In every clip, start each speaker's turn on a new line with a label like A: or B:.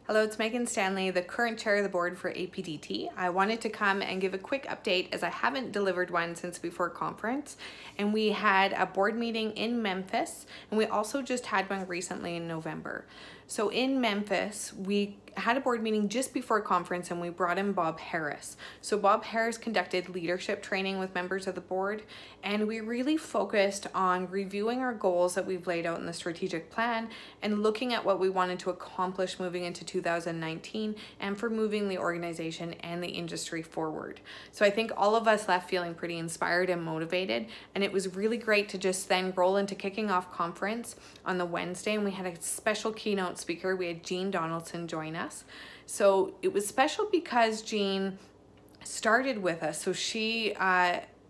A: Hello, it's Megan Stanley, the current chair of the board for APDT. I wanted to come and give a quick update as I haven't delivered one since before conference. And we had a board meeting in Memphis, and we also just had one recently in November. So in Memphis, we had a board meeting just before conference and we brought in Bob Harris. So Bob Harris conducted leadership training with members of the board, and we really focused on reviewing our goals that we've laid out in the strategic plan and looking at what we wanted to accomplish moving into 2019 and for moving the organization and the industry forward. So I think all of us left feeling pretty inspired and motivated, and it was really great to just then roll into kicking off conference on the Wednesday, and we had a special keynote speaker. We had Jean Donaldson join us. So it was special because Jean started with us. So she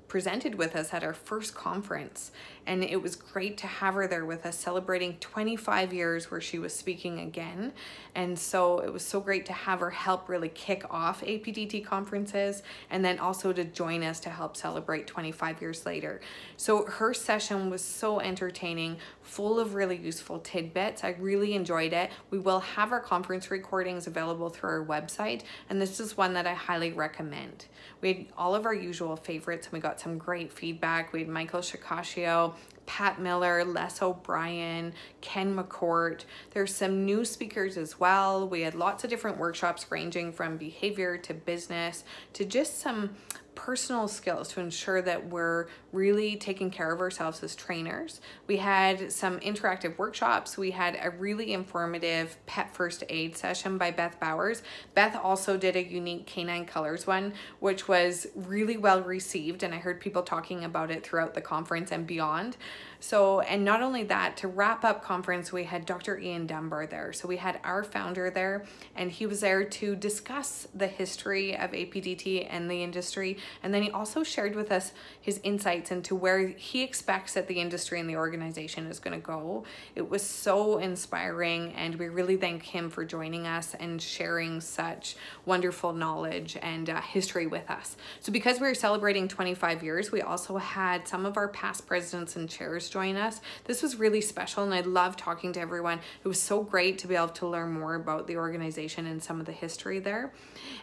A: presented with us at our first conference, and it was great to have her there with us celebrating 25 years where she was speaking again. And so it was so great to have her help really kick off APDT conferences and then also to join us to help celebrate 25 years later. So her session was so entertaining, full of really useful tidbits. I really enjoyed it. We will have our conference recordings available through our website, and this is one that I highly recommend. We had all of our usual favorites, and we got some great feedback. We had Michael Shikashio, Pat Miller, Les O'Brien, Ken McCourt. There's some new speakers as well. We had lots of different workshops ranging from behavior to business to just some personal skills to ensure that we're really taking care of ourselves as trainers. We had some interactive workshops. We had a really informative pet first aid session by Beth Bowers. Beth also did a unique canine colors one, which was really well received, and I heard people talking about it throughout the conference and beyond. So, and not only that, to wrap up conference, we had Dr. Ian Dunbar there. So we had our founder there, and he was there to discuss the history of APDT and the industry. And then he also shared with us his insights into where he expects that the industry and the organization is going to go. It was so inspiring, and we really thank him for joining us and sharing such wonderful knowledge and history with us. So because we were celebrating 25 years, we also had some of our past presidents and chairs join us. This was really special, and I love talking to everyone. It was so great to be able to learn more about the organization and some of the history there.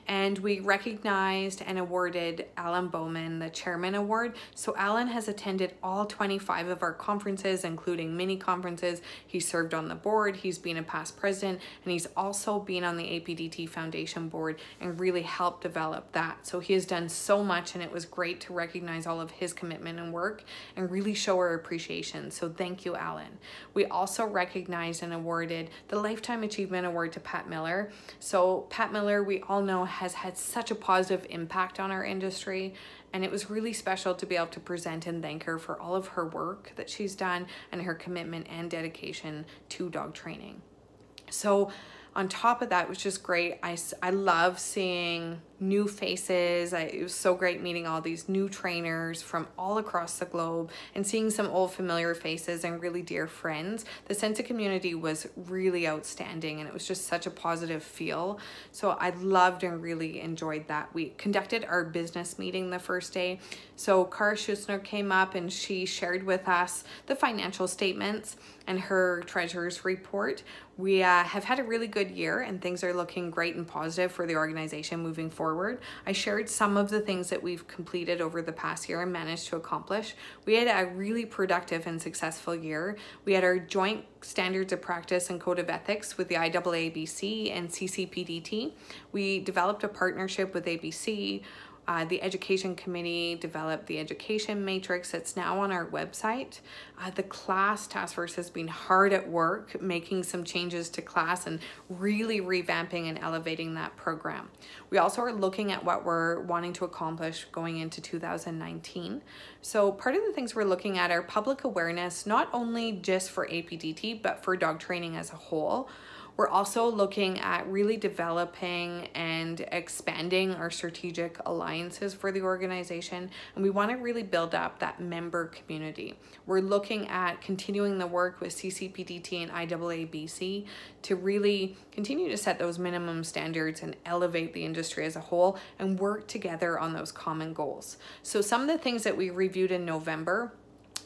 A: And we recognized and awarded Alan Bowman the Chairman Award. So Alan has attended all 25 of our conferences, including mini conferences. He served on the board, he's been a past president, and he's also been on the APDT Foundation board and really helped develop that. So he has done so much, and it was great to recognize all of his commitment and work and really show our appreciation. So thank you, Alan. We also recognized and awarded the Lifetime Achievement Award to Pat Miller. So Pat Miller, we all know, has had such a positive impact on our industry, and it was really special to be able to present and thank her for all of her work that she's done and her commitment and dedication to dog training. So on top of that, it was just great. I love seeing new faces. It was so great meeting all these new trainers from all across the globe and seeing some old familiar faces and really dear friends. The sense of community was really outstanding, and it was just such a positive feel. So I loved and really enjoyed that. We conducted our business meeting the first day. So Cara Schussner came up and she shared with us the financial statements and her treasurer's report. We have had a really good year, and things are looking great and positive for the organization moving forward. I shared some of the things that we've completed over the past year and managed to accomplish. We had a really productive and successful year. We had our joint standards of practice and code of ethics with the IAABC and CCPDT. We developed a partnership with ABC. The education committee developed the education matrix that's now on our website. The class task force has been hard at work making some changes to class and really revamping and elevating that program. We also are looking at what we're wanting to accomplish going into 2019. So part of the things we're looking at are public awareness, not only just for APDT, but for dog training as a whole. We're also looking at really developing and expanding our strategic alliances for the organization, and we want to really build up that member community. We're looking at continuing the work with CCPDT and IAABC to really continue to set those minimum standards and elevate the industry as a whole and work together on those common goals. So some of the things that we reviewed in November,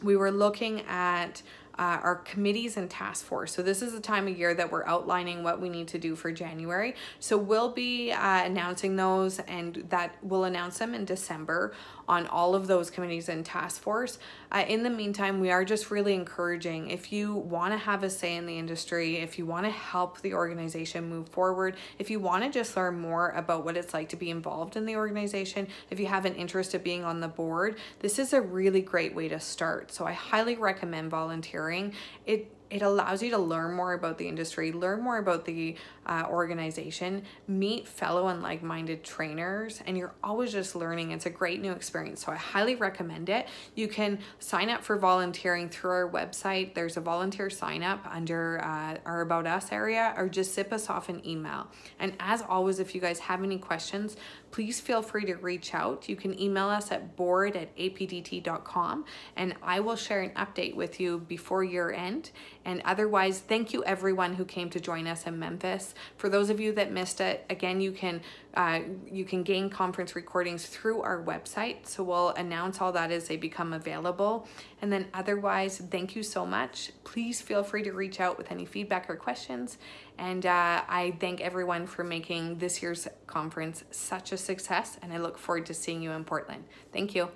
A: we were looking at our committees and task force. So this is the time of year that we're outlining what we need to do for January. So we'll be announcing those, and that we'll announce them in December on all of those committees and task force. In the meantime, we are just really encouraging, if you want to have a say in the industry, if you want to help the organization move forward, if you want to just learn more about what it's like to be involved in the organization, if you have an interest of being on the board, this is a really great way to start. So I highly recommend volunteering. It allows you to learn more about the industry, learn more about the organization, meet fellow and like-minded trainers, and you're always just learning. It's a great new experience, so I highly recommend it. You can sign up for volunteering through our website. There's a volunteer sign up under our About Us area, or just zip us off an email. And as always, if you guys have any questions, please feel free to reach out. You can email us at board@apdt.com, and I will share an update with you before year end. And otherwise, thank you everyone who came to join us in Memphis. For those of you that missed it, again, you can gain conference recordings through our website. So we'll announce all that as they become available. And then otherwise, thank you so much. Please feel free to reach out with any feedback or questions. And I thank everyone for making this year's conference such a success, and I look forward to seeing you in Portland. Thank you.